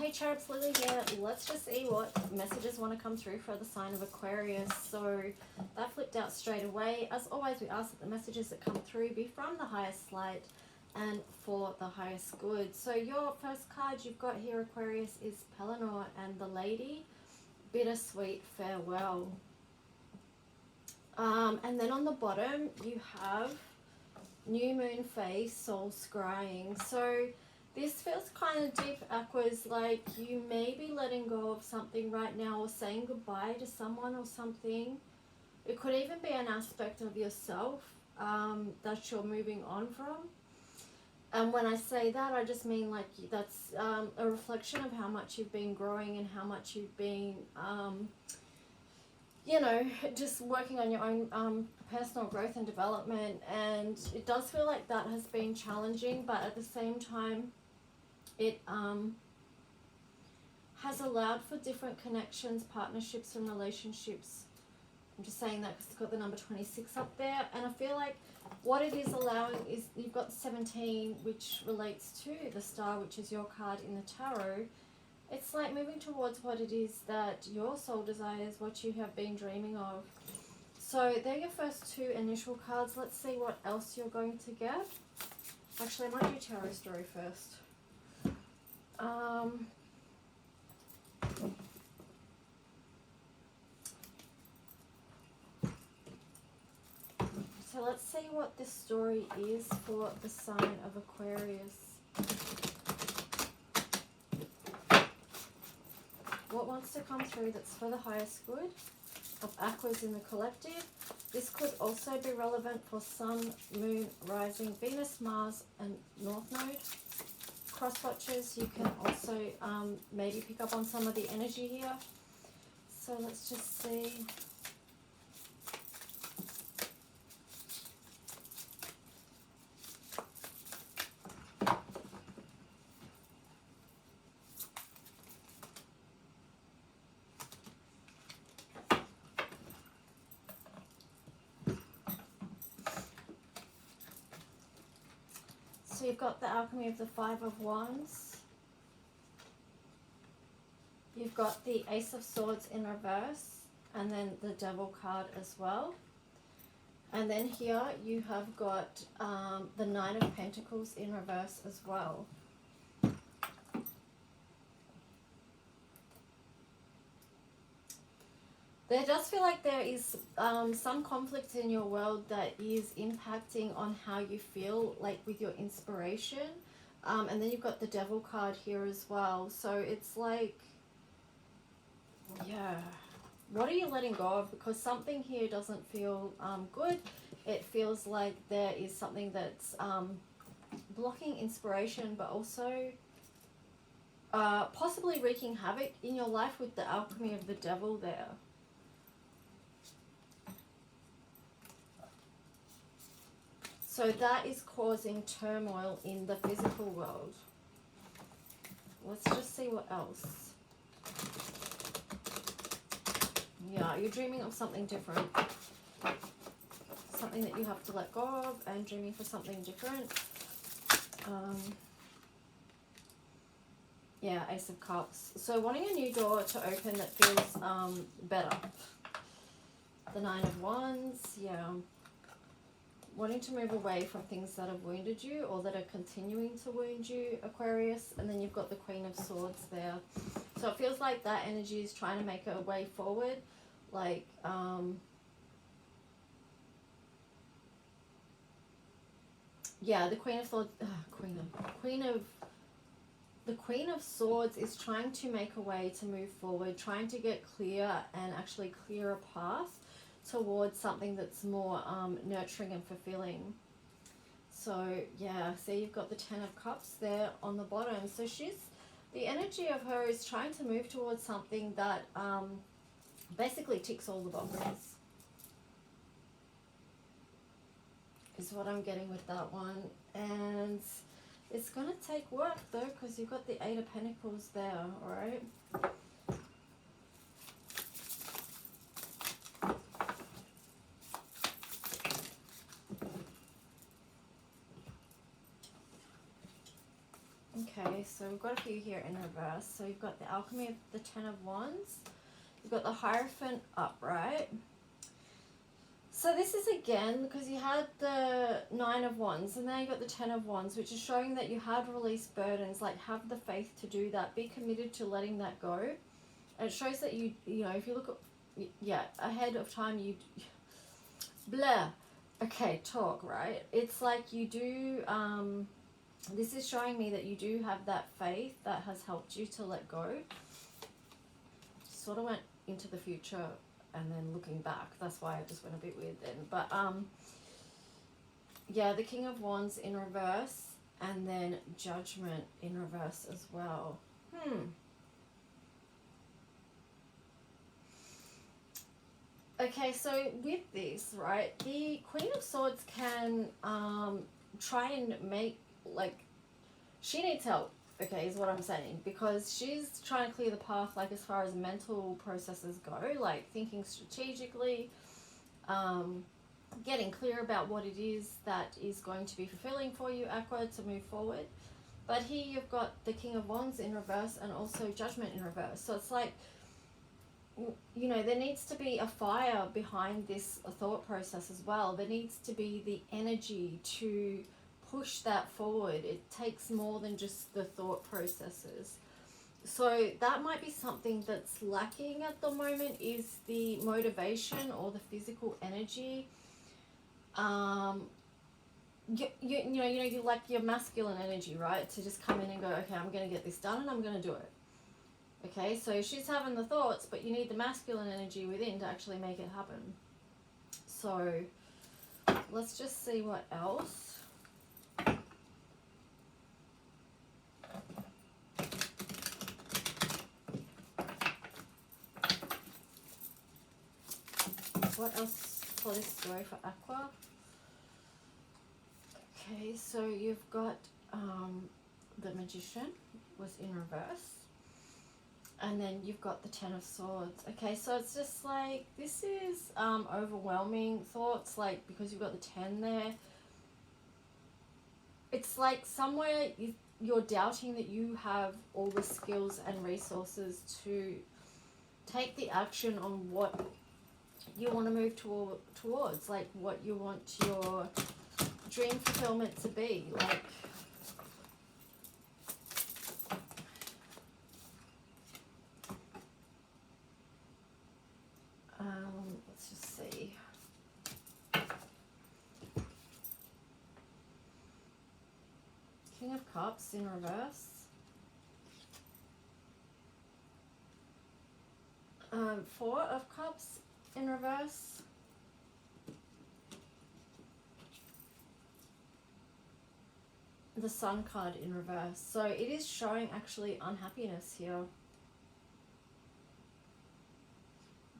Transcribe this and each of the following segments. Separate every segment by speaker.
Speaker 1: Hey Cherubs, Lily here. Let's just see what messages want to come through for the sign of Aquarius. So that flipped out straight away. As always, we ask that the messages that come through be from the highest light and for the highest good. So your first card you've got here, Aquarius, is Pelennor and the Lady. Bittersweet farewell. And then on the bottom you have New Moon Phase, Soul Scrying. So this feels kind of deep, Aquas, like you may be letting go of something right now or saying goodbye to someone or something. It could even be an aspect of yourself that you're moving on from. And when I say that, I just mean like that's a reflection of how much you've been growing and how much you've been, you know, just working on your own personal growth and development. And it does feel like that has been challenging, but at the same time, it has allowed for different connections, partnerships and relationships. I'm just saying that because it's got the number 26 up there. And I feel like what it is allowing is you've got 17, which relates to the star, which is your card in the tarot. It's like moving towards what it is that your soul desires, what you have been dreaming of. So they're your first two initial cards. Let's see what else you're going to get. Actually, I might do tarot story first. So let's see what this story is for the sign of Aquarius. What wants to come through that's for the highest good of Aquas in the collective? This could also be relevant for Sun, Moon, Rising, Venus, Mars, and North Node. Cross watchers, you can also maybe pick up on some of the energy here. So let's just see. So you've got the Alchemy of the Five of Wands. You've got the Ace of Swords in reverse, and then the Devil card as well. And then here you have got the Nine of Pentacles in reverse as well. There does feel like there is some conflict in your world that is impacting on how you feel, like with your inspiration. And then you've got the Devil card here as well. So it's like, yeah, what are you letting go of? Because something here doesn't feel good. It feels like there is something that's blocking inspiration, but also possibly wreaking havoc in your life with the Alchemy of the Devil there. So that is causing turmoil in the physical world. Let's just see what else. Yeah, you're dreaming of something different. Something that you have to let go of and dreaming for something different. Yeah, Ace of Cups. So wanting a new door to open that feels better. The Nine of Wands, yeah. Wanting to move away from things that have wounded you or that are continuing to wound you, Aquarius. And then you've got the Queen of Swords there. So it feels like that energy is trying to make a way forward. Like, yeah, the Queen of Swords, the Queen of Swords is trying to make a way to move forward, trying to get clear and actually clear a path towards something that's more nurturing and fulfilling. So yeah, see, you've got the Ten of Cups there on the bottom. So the energy of her is trying to move towards something that basically ticks all the boxes, is what I'm getting with that one. And it's going to take work though, because you've got the Eight of Pentacles there, alright? Okay, so we've got a few here in reverse. So you've got the Alchemy of the Ten of Wands. You've got the Hierophant upright. So this is again, because you had the Nine of Wands and then you got the Ten of Wands, which is showing that you had released burdens, like have the faith to do that, be committed to letting that go. And it shows that you know, if you look at, yeah, ahead of time, you, blah, okay, talk, right? It's like you do, this is showing me that you do have that faith that has helped you to let go. Sort of went into the future and then looking back, that's why I just went a bit weird then. But yeah, the King of Wands in reverse and then Judgment in reverse as well. Okay, so with this, right, the Queen of Swords can try and make, like, she needs help, okay, is what I'm saying, because she's trying to clear the path, like, as far as mental processes go, like, thinking strategically, getting clear about what it is that is going to be fulfilling for you, Aqua, to move forward. But here you've got the King of Wands in reverse and also Judgment in reverse. So it's like, you know, there needs to be a fire behind this thought process as well. There needs to be the energy to push that forward. It takes more than just the thought processes. So that might be something that's lacking at the moment, is the motivation or the physical energy. You like your masculine energy, right? To just come in and go, okay, I'm going to get this done and I'm going to do it. Okay, so she's having the thoughts, but you need the masculine energy within to actually make it happen. So let's just see what else. What else for this story for Aqua? Okay, so you've got the Magician was in reverse. And then you've got the Ten of Swords. Okay, so it's just like, this is overwhelming thoughts, like, because you've got the 10 there. It's like somewhere you're doubting that you have all the skills and resources to take the action on what you want to move towards, like what you want your dream fulfillment to be. Like, let's just see. King of Cups in reverse. Four of Cups in reverse. The Sun card in reverse. So it is showing actually unhappiness here.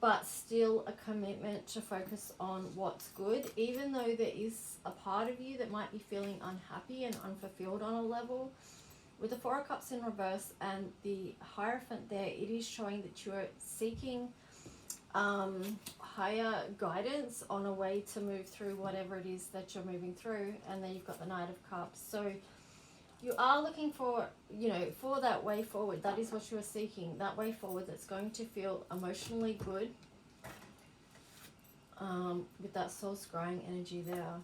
Speaker 1: But still a commitment to focus on what's good, even though there is a part of you that might be feeling unhappy and unfulfilled on a level. With the Four of Cups in reverse and the Hierophant there, it is showing that you are seeking higher guidance on a way to move through whatever it is that you're moving through. And then you've got the Knight of Cups. So you are looking for, you know, for that way forward. That is what you are seeking, that way forward that's going to feel emotionally good, with that soul scrying energy there.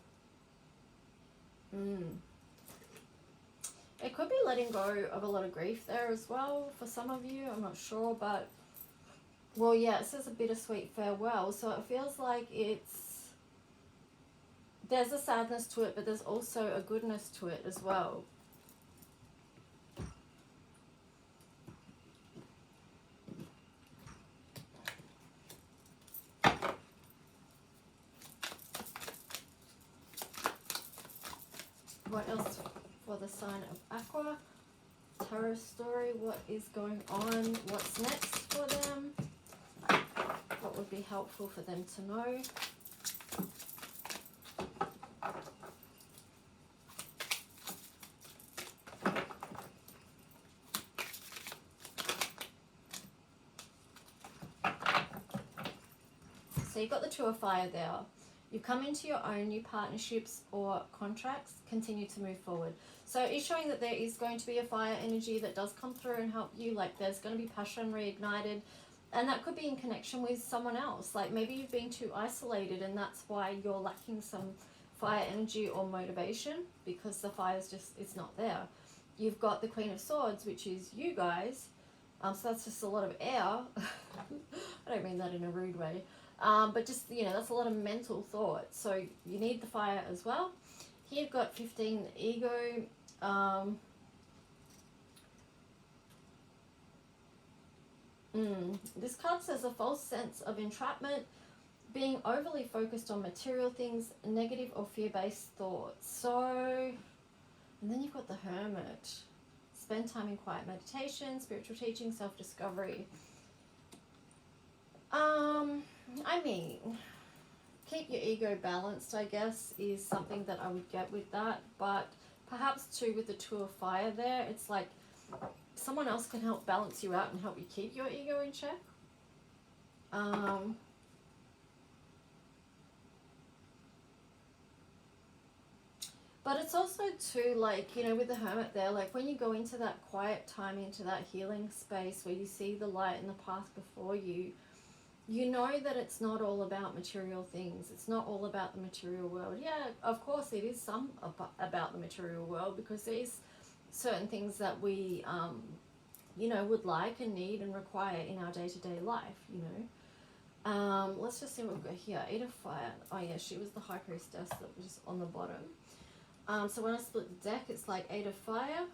Speaker 1: It could be letting go of a lot of grief there as well for some of you. I'm not sure, but, well, yeah, it says a bittersweet farewell. So it feels like there's a sadness to it, but there's also a goodness to it as well. What else for the sign of Aqua? Tarot story, what is going on? What's next for them? What would be helpful for them to know? So you've got the Two of Fire there. You've come into your own new partnerships or contracts, continue to move forward. So it's showing that there is going to be a fire energy that does come through and help you. Like there's going to be passion reignited, and that could be in connection with someone else. Like maybe you've been too isolated and that's why you're lacking some fire energy or motivation, because the fire's just, it's not there. You've got the Queen of Swords, which is you guys. So that's just a lot of air. I don't mean that in a rude way. But just, you know, that's a lot of mental thought. So you need the fire as well. Here you've got 15 ego. This card says a false sense of entrapment, being overly focused on material things, negative or fear-based thoughts. So, and then you've got the Hermit. Spend time in quiet meditation, spiritual teaching, self-discovery. I mean, keep your ego balanced, I guess, is something that I would get with that. But perhaps too with the Two of Fire there, it's like someone else can help balance you out and help you keep your ego in check. But it's also too, like, you know, with the Hermit there, like when you go into that quiet time, into that healing space where you see the light and the path before you, you know that it's not all about material things. It's not all about the material world. Yeah, of course it is some about the material world, because there's certain things that we, you know, would like and need and require in our day-to-day life, you know. Let's just see what we've got here. 8 of Fire. Oh yeah, she was the High Priestess that was on the bottom. So when I split the deck, it's like 8 of Fire.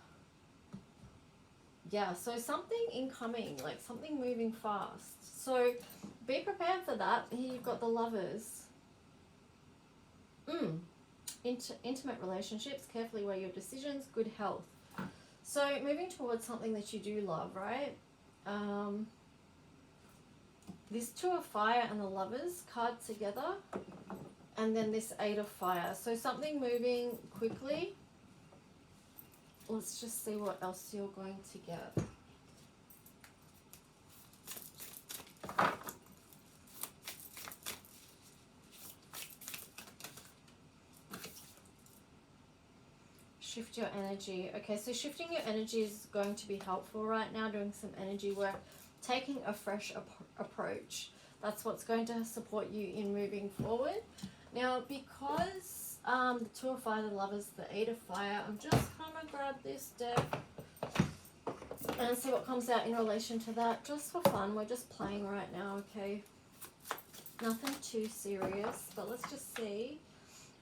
Speaker 1: Yeah, so something incoming, like something moving fast. So be prepared for that. Here you've got the Lovers. Intimate relationships, carefully weigh your decisions, good health. So moving towards something that you do love, right? This Two of Fire and the Lovers card together. And then this 8 of Fire. So something moving quickly. Let's just see what else you're going to get. Shift your energy. Okay, so shifting your energy is going to be helpful right now, doing some energy work, taking a fresh approach. That's what's going to support you in moving forward. Now, because the Two of Fire, the Lovers, the 8 of Fire, I'm just going to grab this deck and see what comes out in relation to that, just for fun. We're just playing right now, okay? Nothing too serious, but let's just see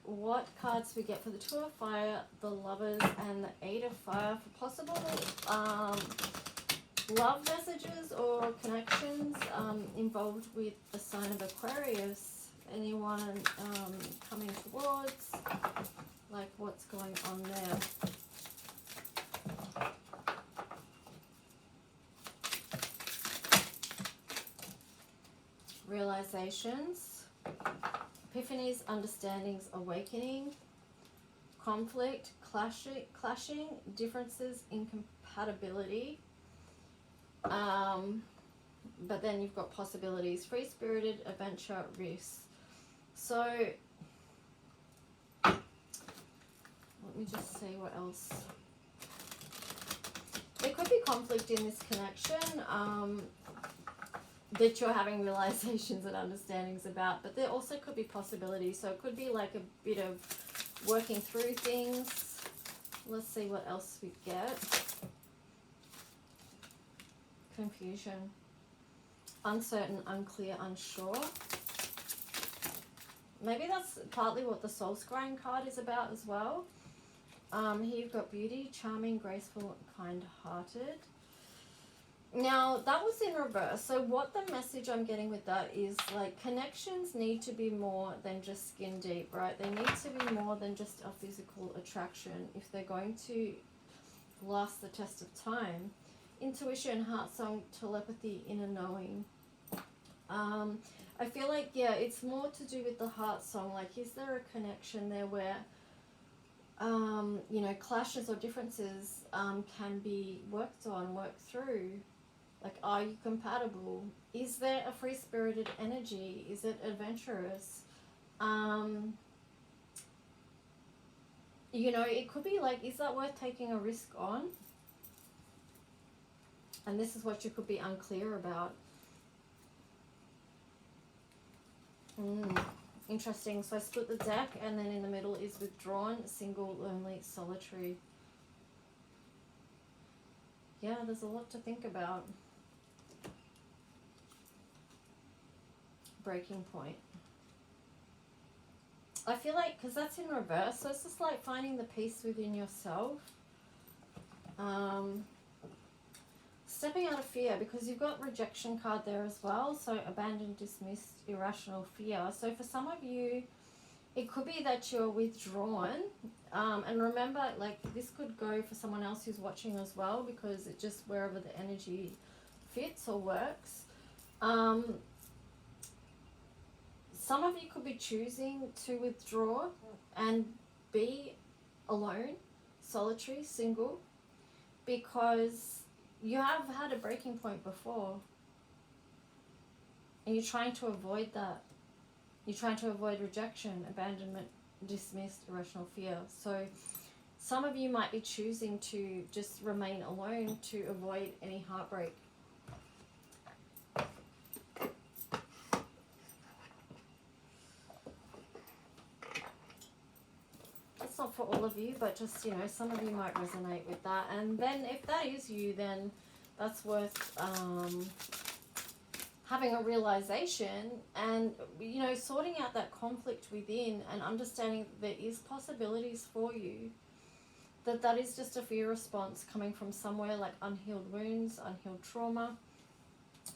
Speaker 1: what cards we get for the Two of Fire, the Lovers, and the 8 of Fire for possible love messages or connections involved with the sign of Aquarius. Anyone coming towards, like what's going on there? Realizations, epiphanies, understandings, awakening, conflict, clashing, differences, incompatibility. But then you've got possibilities, free-spirited, adventure, risks. So let me just see what else. There could be conflict in this connection that you're having realizations and understandings about, but there also could be possibilities. So it could be like a bit of working through things. Let's see what else we get. Confusion, uncertain, unclear, unsure. Maybe that's partly what the Soul Scrying card is about as well. Here you've got beauty, charming, graceful, kind-hearted. Now, that was in reverse. So what the message I'm getting with that is, like, connections need to be more than just skin deep, right? They need to be more than just a physical attraction if they're going to last the test of time. Intuition, heart song, telepathy, inner knowing. I feel like, yeah, it's more to do with the heart song. Like, is there a connection there where, you know, clashes or differences can be worked on, worked through? Like, are you compatible? Is there a free-spirited energy? Is it adventurous? You know, it could be like, is that worth taking a risk on? And this is what you could be unclear about. Interesting. So I split the deck, and then in the middle is withdrawn, single, lonely, solitary. Yeah, there's a lot to think about. Breaking point. I feel like, because that's in reverse, so it's just like finding the peace within yourself. Stepping out of fear, because you've got rejection card there as well. So abandoned, dismissed, irrational fear. So for some of you, it could be that you're withdrawn. And remember, like, this could go for someone else who's watching as well, because it just, wherever the energy fits or works. Some of you could be choosing to withdraw and be alone, solitary, single, because you have had a breaking point before. And you're trying to avoid that. You're trying to avoid rejection, abandonment, dismissed, irrational fear. So some of you might be choosing to just remain alone to avoid any heartbreak. That's not for all of you, but just, you know, some of you might resonate with that. And then if that is you, then that's worth having a realization and, you know, sorting out that conflict within and understanding that there is possibilities for you, that is just a fear response coming from somewhere, like unhealed wounds, unhealed trauma,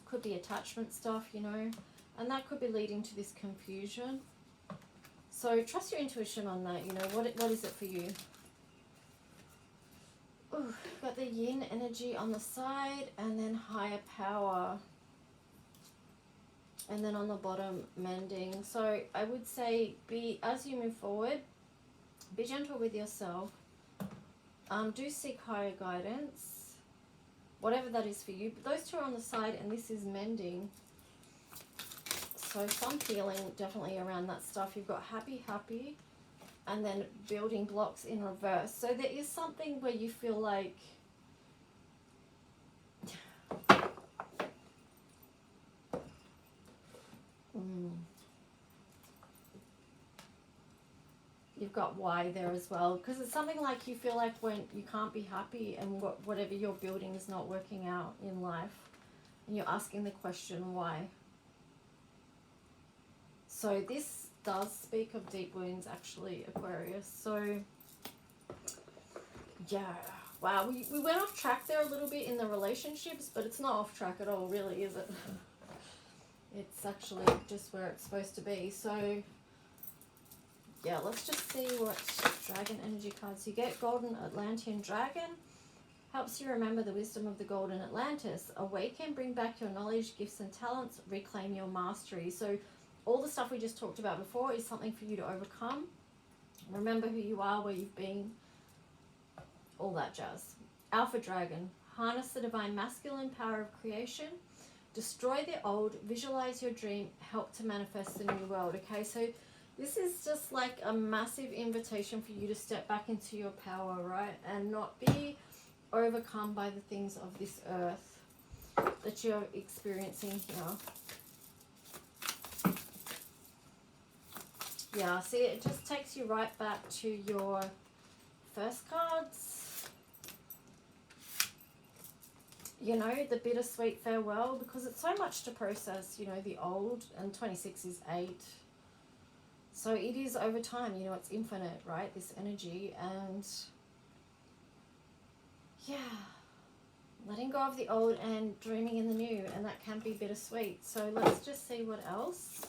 Speaker 1: could be attachment stuff, you know, and that could be leading to this confusion. So trust your intuition on that, you know, what is it for you? Ooh, got the yin energy on the side, and then higher power. And then on the bottom, mending. So I would say, as you move forward, be gentle with yourself. Do seek higher guidance, whatever that is for you. But those two are on the side, and this is mending. So some healing definitely around that stuff. You've got happy, and then building blocks in reverse. So there is something where you feel like you've got why there as well, because it's something like you feel like when you can't be happy and whatever you're building is not working out in life, and you're asking the question why. So this does speak of deep wounds, actually, Aquarius. So yeah, wow, we went off track there a little bit in the relationships, but it's not off track at all, really, is it? It's actually just where it's supposed to be. So yeah, let's just see what dragon energy cards you get. Golden Atlantean Dragon helps you remember the wisdom of the Golden Atlantis. Awaken, bring back your knowledge, gifts and talents, reclaim your mastery. So all the stuff we just talked about before is something for you to overcome. Remember who you are, where you've been, all that jazz. Alpha Dragon, harness the divine masculine power of creation, destroy the old, visualize your dream, help to manifest the new world. Okay, so this is just like a massive invitation for you to step back into your power, right? And not be overcome by the things of this earth that you're experiencing here. Yeah, see, it just takes you right back to your first cards. You know, the bittersweet farewell, because it's so much to process, you know, the old, and 26 is 8. So it is over time, you know, it's infinite, right, this energy, and yeah, letting go of the old and dreaming in the new, and that can be bittersweet. So let's just see what else.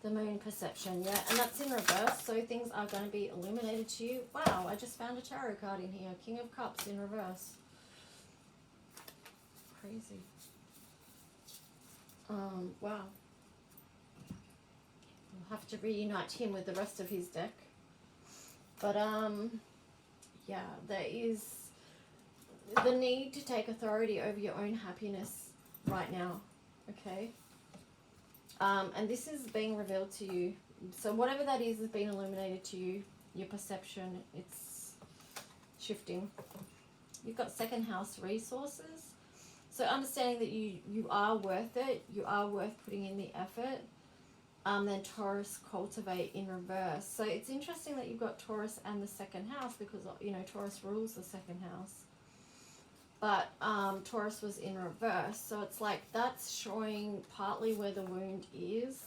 Speaker 1: The moon perception, yeah, and that's in reverse, so things are going to be illuminated to you. Wow, I just found a tarot card in here, King of Cups in reverse. Crazy. Wow. We'll have to reunite him with the rest of his deck. But, yeah, there is the need to take authority over your own happiness right now, okay? And this is being revealed to you. So whatever that is being illuminated to you, your perception, it's shifting. You've got second house resources. So understanding that you are worth it, you are worth putting in the effort. Then Taurus, cultivate in reverse. So it's interesting that you've got Taurus and the second house because, you know, Taurus rules the second house. But Taurus was in reverse. So it's like that's showing partly where the wound is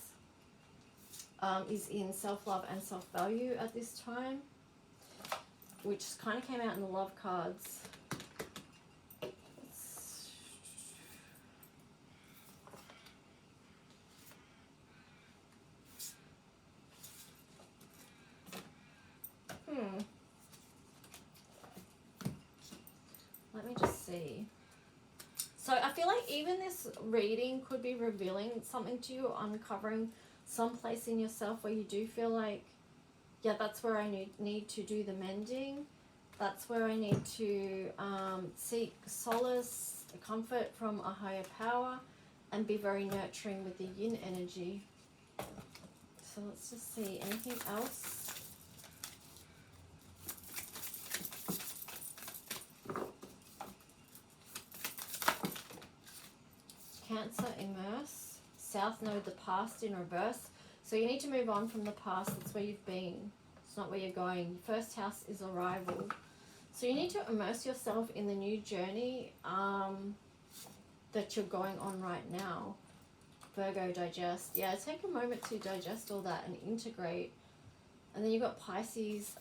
Speaker 1: in self-love and self-value at this time, which kind of came out in the love cards. Let me just see. So I feel like even this reading could be revealing something to you, uncovering some place in yourself where you do feel like, yeah, that's where I need to do the mending. That's where I need to seek solace, comfort from a higher power, and be very nurturing with the yin energy. So let's just see, anything else? Cancer, immerse. South node, the past in reverse. So you need to move on from the past. That's where you've been. It's not where you're going. First house is arrival. So you need to immerse yourself in the new journey that you're going on right now. Virgo, digest. Yeah, take a moment to digest all that and integrate. And then you've got Pisces,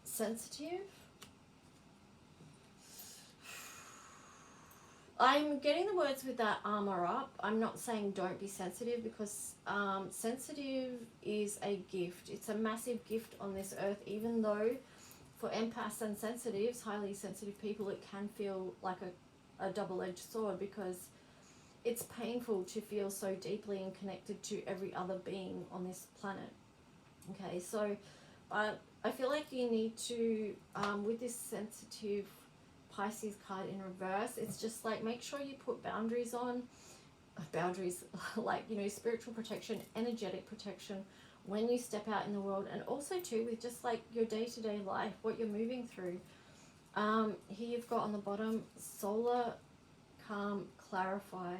Speaker 1: sensitive. I'm getting the words with that armor up. I'm not saying don't be sensitive because sensitive is a gift. It's a massive gift on this earth, even though for empaths and sensitives, highly sensitive people, it can feel like a double-edged sword because it's painful to feel so deeply and connected to every other being on this planet. Okay, so I feel like you need to, with this sensitive Pisces card in reverse, it's just like make sure you put boundaries on, like, you know, spiritual protection, energetic protection when you step out in the world, and also too with just like your day-to-day life, what you're moving through. Here you've got on the bottom, solar, calm, clarify.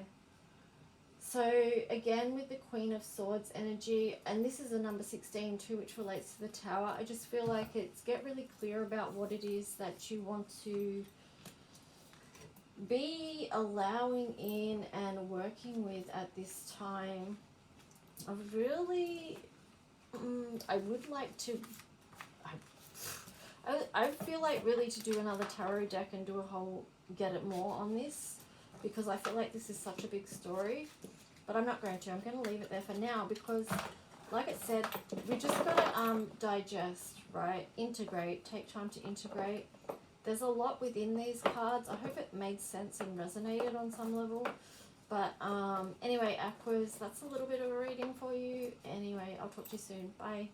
Speaker 1: So again with the Queen of Swords energy, and this is a number 16 too, which relates to the Tower. I just feel like it's get really clear about what it is that you want to be allowing in and working with at this time. I really, I would like to, I feel like really to do another tarot deck and do a whole, get it more on this, because I feel like this is such a big story. But I'm not going to. I'm going to leave it there for now because, like it said, we just got to digest, right? Integrate. Take time to integrate. There's a lot within these cards. I hope it made sense and resonated on some level. But anyway, Aquas, that's a little bit of a reading for you. Anyway, I'll talk to you soon. Bye.